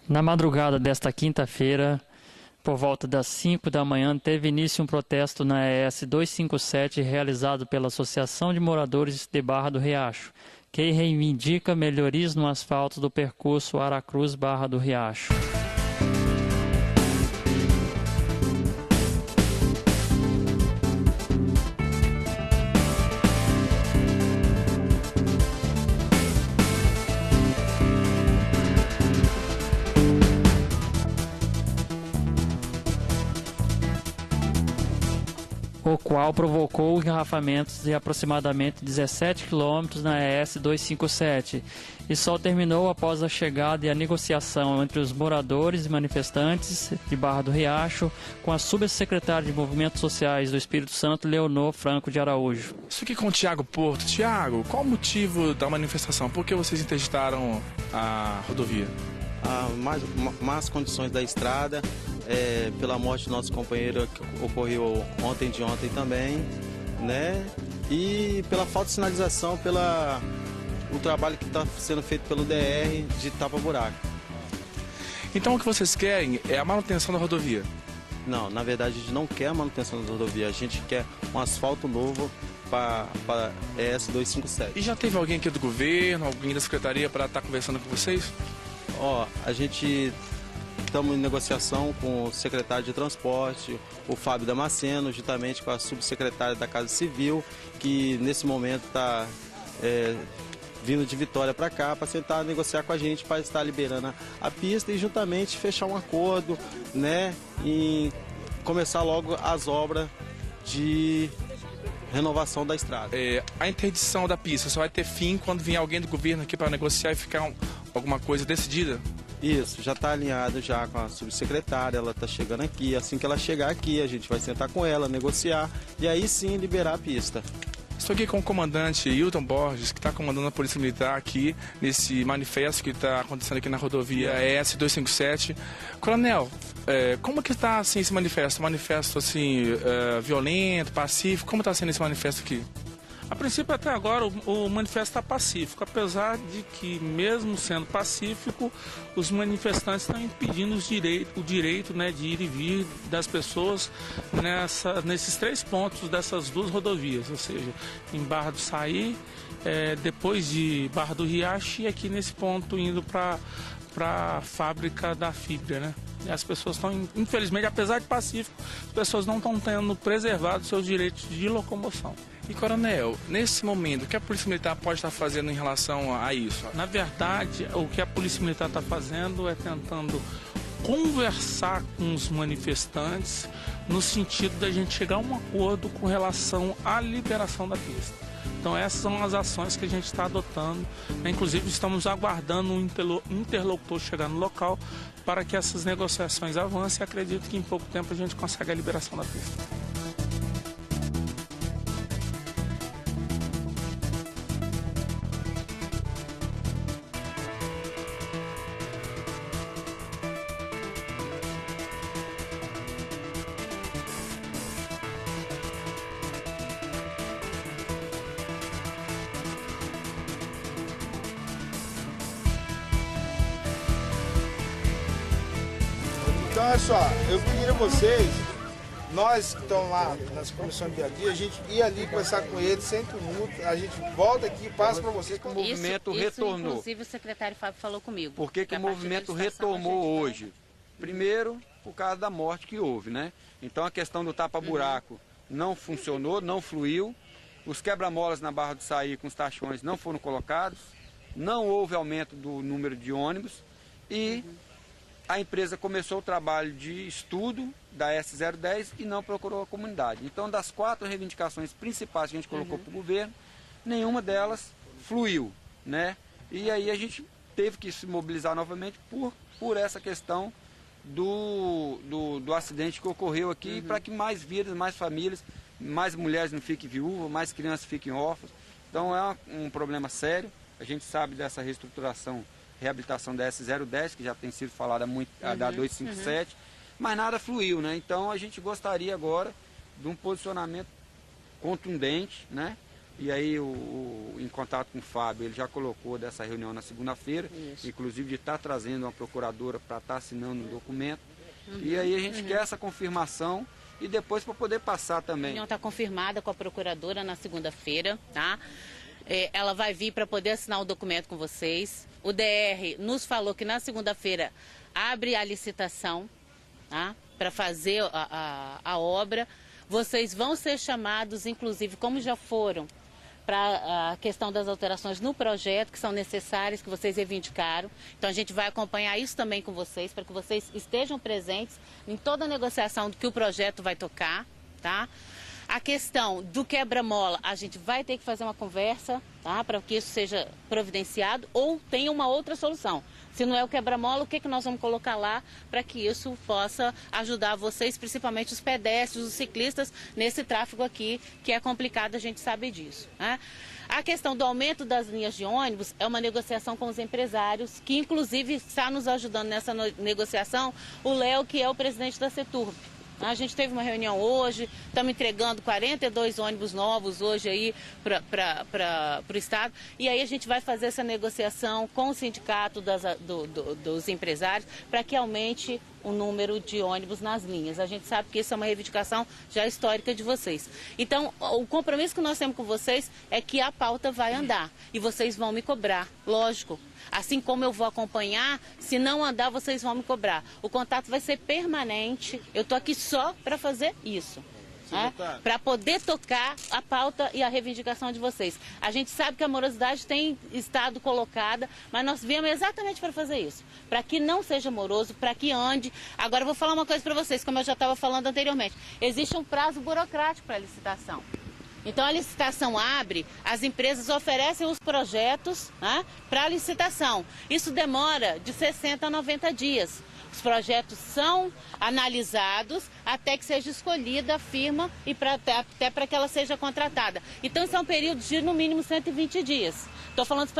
Na madrugada desta quinta-feira, por volta das 5 da manhã, teve início um protesto na ES 257 realizado pela Associação de Moradores de Barra do Riacho, que reivindica melhorias no asfalto do percurso Aracruz-Barra do Riacho. O qual provocou engarrafamentos de aproximadamente 17 quilômetros na ES 257 e só terminou após a chegada e a negociação entre os moradores e manifestantes de Barra do Riacho com a subsecretária de Movimentos Sociais do Espírito Santo, Leonor Franco de Araújo. Isso aqui com o Tiago Porto. Tiago, qual o motivo da manifestação? Por que vocês interditaram a rodovia? Más condições da estrada, pela morte do nosso companheiro que ocorreu ontem de ontem também, né? E pela falta de sinalização, o trabalho que está sendo feito pelo DR de tapa-buraco. Então o que vocês querem é a manutenção da rodovia? Não, na verdade a gente não quer a manutenção da rodovia, a gente quer um asfalto novo para ES 257. E já teve alguém aqui do governo, alguém da secretaria para estar conversando com vocês? A gente estamos em negociação com o secretário de Transporte, o Fábio Damasceno, juntamente com a subsecretária da Casa Civil, que nesse momento está vindo de Vitória para cá para tentar negociar com a gente para estar liberando a pista e juntamente fechar um acordo, né, e começar logo as obras de renovação da estrada. A interdição da pista só vai ter fim quando vier alguém do governo aqui para negociar e ficar alguma coisa decidida? Isso, já está alinhado já com a subsecretária, ela está chegando aqui. Assim que ela chegar aqui, a gente vai sentar com ela, negociar e aí sim liberar a pista. Estou aqui com o comandante Hilton Borges, que está comandando a Polícia Militar aqui nesse manifesto que está acontecendo aqui na rodovia ES 257. Coronel, como que está assim, esse manifesto? Um manifesto assim, violento, pacífico? Como está sendo esse manifesto aqui? A princípio, até agora, o manifesto está pacífico, apesar de que, mesmo sendo pacífico, os manifestantes estão impedindo o direito, né, de ir e vir das pessoas nesses 3 pontos dessas 2 rodovias, ou seja, em Barra do Saí, depois de Barra do Riacho e aqui nesse ponto indo para a fábrica da fibra, né? E as pessoas estão, infelizmente, apesar de pacífico, as pessoas não estão tendo preservado seus direitos de locomoção. E, coronel, nesse momento, o que a Polícia Militar pode estar fazendo em relação a isso? Na verdade, o que a Polícia Militar está fazendo é tentando conversar com os manifestantes no sentido da gente chegar a um acordo com relação à liberação da pista. Então essas são as ações que a gente está adotando. Inclusive estamos aguardando um interlocutor chegar no local para que essas negociações avancem e acredito que em pouco tempo a gente consegue a liberação da pista. Então, olha só, eu pedi a vocês, nós que estamos lá nas comissões de dia, a gente ia ali conversar com eles sem tumulto, a gente volta aqui e passa para vocês que o movimento retornou. Inclusive o secretário Fábio falou comigo. Por que o movimento retomou hoje? Primeiro, por causa da morte que houve, né? Então a questão do tapa-buraco não funcionou, não fluiu, os quebra-molas na Barra do Saí com os tachões não foram colocados, não houve aumento do número de ônibus e a empresa começou o trabalho de estudo da S010 e não procurou a comunidade. Então, das 4 reivindicações principais que a gente colocou para o governo, nenhuma delas fluiu, né? E aí a gente teve que se mobilizar novamente por essa questão do acidente que ocorreu aqui, para que mais vidas, mais famílias, mais mulheres não fiquem viúvas, mais crianças fiquem órfãs. Então é um problema sério. A gente sabe dessa reestruturação, reabilitação da S010, que já tem sido falada muito, da 257, mas nada fluiu, né? Então a gente gostaria agora de um posicionamento contundente, né? E aí, em contato com o Fábio, ele já colocou dessa reunião na segunda-feira, inclusive de estar trazendo uma procuradora para estar assinando um documento. E aí a gente quer essa confirmação e depois para poder passar também. A reunião está confirmada com a procuradora na segunda-feira, tá? Ela vai vir para poder assinar o documento com vocês. O DR nos falou que na segunda-feira abre a licitação, tá? Para fazer a obra. Vocês vão ser chamados, inclusive, como já foram, para a questão das alterações no projeto, que são necessárias, que vocês reivindicaram. Então a gente vai acompanhar isso também com vocês, para que vocês estejam presentes em toda a negociação que o projeto vai tocar, tá? A questão do quebra-mola, a gente vai ter que fazer uma conversa, tá? Para que isso seja providenciado ou tenha uma outra solução. Se não é o quebra-mola, o que nós vamos colocar lá para que isso possa ajudar vocês, principalmente os pedestres, os ciclistas, nesse tráfego aqui, que é complicado, a gente sabe disso, né? A questão do aumento das linhas de ônibus é uma negociação com os empresários, que inclusive está nos ajudando nessa negociação, o Léo, que é o presidente da CETURB. A gente teve uma reunião hoje, estamos entregando 42 ônibus novos hoje aí para o Estado. E aí a gente vai fazer essa negociação com o sindicato dos empresários para que aumente o número de ônibus nas linhas. A gente sabe que isso é uma reivindicação já histórica de vocês. Então, o compromisso que nós temos com vocês é que a pauta vai andar e vocês vão me cobrar, lógico. Assim como eu vou acompanhar, se não andar, vocês vão me cobrar. O contato vai ser permanente. Eu estou aqui só para fazer isso. Né? Para poder tocar a pauta e a reivindicação de vocês. A gente sabe que a morosidade tem estado colocada, mas nós viemos exatamente para fazer isso. Para que não seja moroso, para que ande. Agora eu vou falar uma coisa para vocês, como eu já estava falando anteriormente. Existe um prazo burocrático para a licitação. Então a licitação abre, as empresas oferecem os projetos, né, para a licitação. Isso demora de 60 a 90 dias. Os projetos são analisados até que seja escolhida a firma e até para que ela seja contratada. Então isso é um período de no mínimo 120 dias. Estou falando isso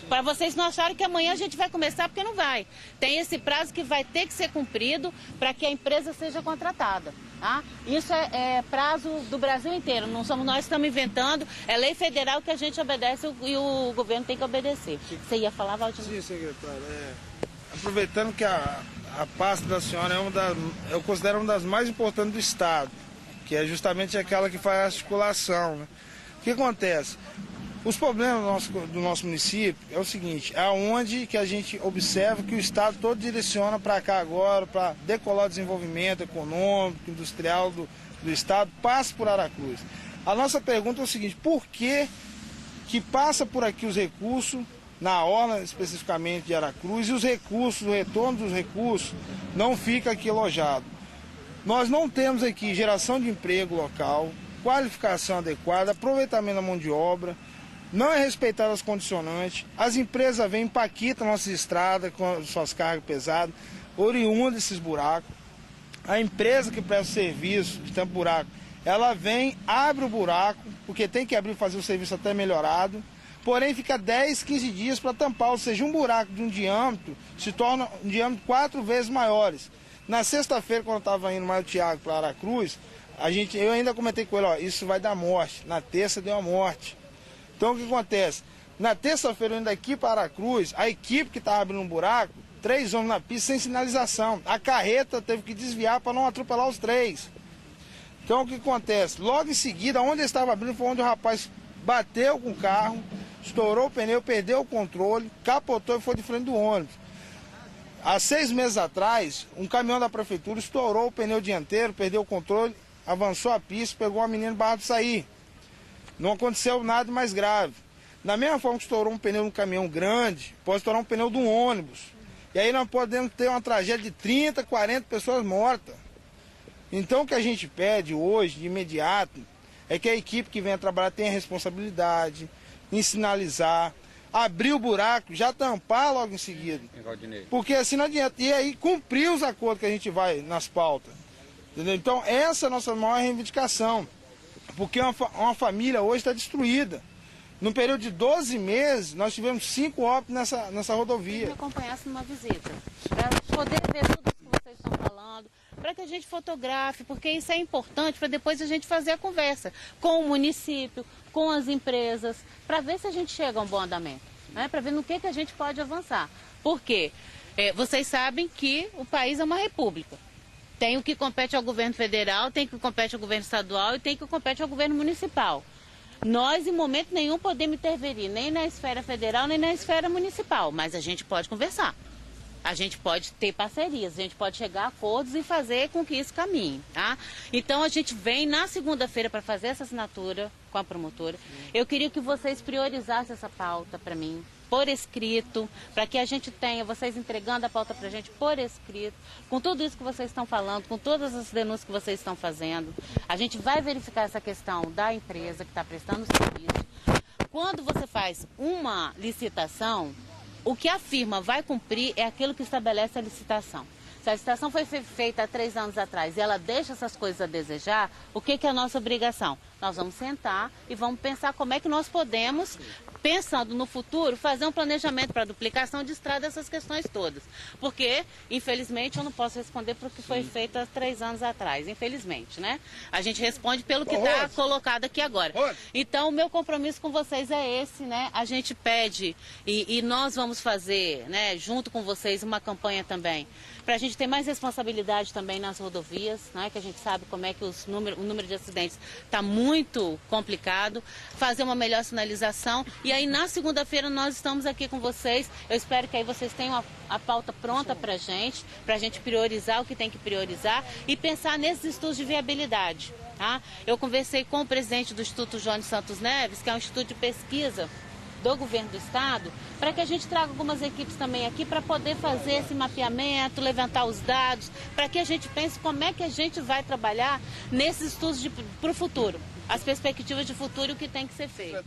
para vocês não acharem que amanhã a gente vai começar, porque não vai. Tem esse prazo que vai ter que ser cumprido para que a empresa seja contratada. Tá? Isso é prazo do Brasil inteiro, não somos nós que estamos inventando, é lei federal que a gente obedece e o governo tem que obedecer. Você ia falar, Valdinei? Sim, secretária. Aproveitando que a pasta da senhora eu considero uma das mais importantes do Estado, que é justamente aquela que faz a articulação. Né? O que acontece? Os problemas do nosso município é o seguinte, é onde que a gente observa que o Estado todo direciona para cá agora, para decolar o desenvolvimento econômico, industrial do Estado, passa por Aracruz. A nossa pergunta é o seguinte, por que passa por aqui os recursos, na orla especificamente de Aracruz, e os recursos, o retorno dos recursos não fica aqui alojado? Nós não temos aqui geração de emprego local, qualificação adequada, aproveitamento da mão de obra, não é respeitado as condicionantes, as empresas vêm, empaquitam nossas estradas com suas cargas pesadas, oriundas desses buracos. A empresa que presta serviço de tampa buraco, ela vem, abre o buraco, porque tem que abrir e fazer o serviço até melhorado, porém fica 10, 15 dias para tampar, ou seja, um buraco de um diâmetro se torna um diâmetro 4 vezes maiores. Na sexta-feira, quando eu estava indo mais o Thiago para Aracruz, eu ainda comentei com ele, ó, isso vai dar morte, na terça deu a morte. Então o que acontece? Na terça-feira, indo daqui para Aracruz, a equipe que estava abrindo um buraco, 3 homens na pista sem sinalização. A carreta teve que desviar para não atropelar os 3. Então o que acontece? Logo em seguida, onde ele estava abrindo foi onde o rapaz bateu com o carro, estourou o pneu, perdeu o controle, capotou e foi de frente do ônibus. Há 6 meses atrás, um caminhão da prefeitura estourou o pneu dianteiro, perdeu o controle, avançou a pista, pegou a menina em Barra do Saí. Não aconteceu nada mais grave. Da mesma forma que estourou um pneu de um caminhão grande, pode estourar um pneu de um ônibus. E aí nós podemos ter uma tragédia de 30, 40 pessoas mortas. Então o que a gente pede hoje, de imediato, é que a equipe que venha trabalhar tenha responsabilidade em sinalizar, abrir o buraco, já tampar logo em seguida. Porque assim não adianta. E aí cumprir os acordos que a gente vai nas pautas. Entendeu? Então essa é a nossa maior reivindicação. Porque uma família hoje está destruída. No período de 12 meses, nós tivemos 5 óbitos nessa rodovia. Eu acompanhasse numa visita, para poder ver tudo o que vocês estão falando, para que a gente fotografe, porque isso é importante para depois a gente fazer a conversa com o município, com as empresas, para ver se a gente chega a um bom andamento, né? Para ver no que a gente pode avançar. Por quê? Vocês sabem que o país é uma república. Tem o que compete ao governo federal, tem o que compete ao governo estadual e tem o que compete ao governo municipal. Nós, em momento nenhum, podemos interferir nem na esfera federal, nem na esfera municipal, mas a gente pode conversar. A gente pode ter parcerias, a gente pode chegar a acordos e fazer com que isso caminhe, tá? Então, a gente vem na segunda-feira para fazer essa assinatura com a promotora. Eu queria que vocês priorizassem essa pauta para mim, por escrito, para que a gente tenha, vocês entregando a pauta para a gente por escrito, com tudo isso que vocês estão falando, com todas as denúncias que vocês estão fazendo. A gente vai verificar essa questão da empresa que está prestando o serviço. Quando você faz uma licitação, o que a firma vai cumprir é aquilo que estabelece a licitação. Se a licitação foi feita há 3 anos atrás e ela deixa essas coisas a desejar, o que é a nossa obrigação? Nós vamos sentar e vamos pensar como é que nós podemos, pensando no futuro, fazer um planejamento para duplicação de estrada, essas questões todas. Porque, infelizmente, eu não posso responder por o que foi feito há 3 anos atrás, infelizmente, né? A gente responde pelo que está colocado aqui agora. Então, o meu compromisso com vocês é esse, né? A gente pede e nós vamos fazer, né, junto com vocês, uma campanha também, para a gente ter mais responsabilidade também nas rodovias, né? Que a gente sabe como é que o número de acidentes está muito complicado, fazer uma melhor sinalização. E aí, na segunda-feira, nós estamos aqui com vocês. Eu espero que aí vocês tenham a pauta pronta para a gente priorizar o que tem que priorizar e pensar nesses estudos de viabilidade. Tá? Eu conversei com o presidente do Instituto Jones Santos Neves, que é um instituto de pesquisa do governo do estado, para que a gente traga algumas equipes também aqui para poder fazer esse mapeamento, levantar os dados, para que a gente pense como é que a gente vai trabalhar nesses estudos para o futuro, as perspectivas de futuro e o que tem que ser feito.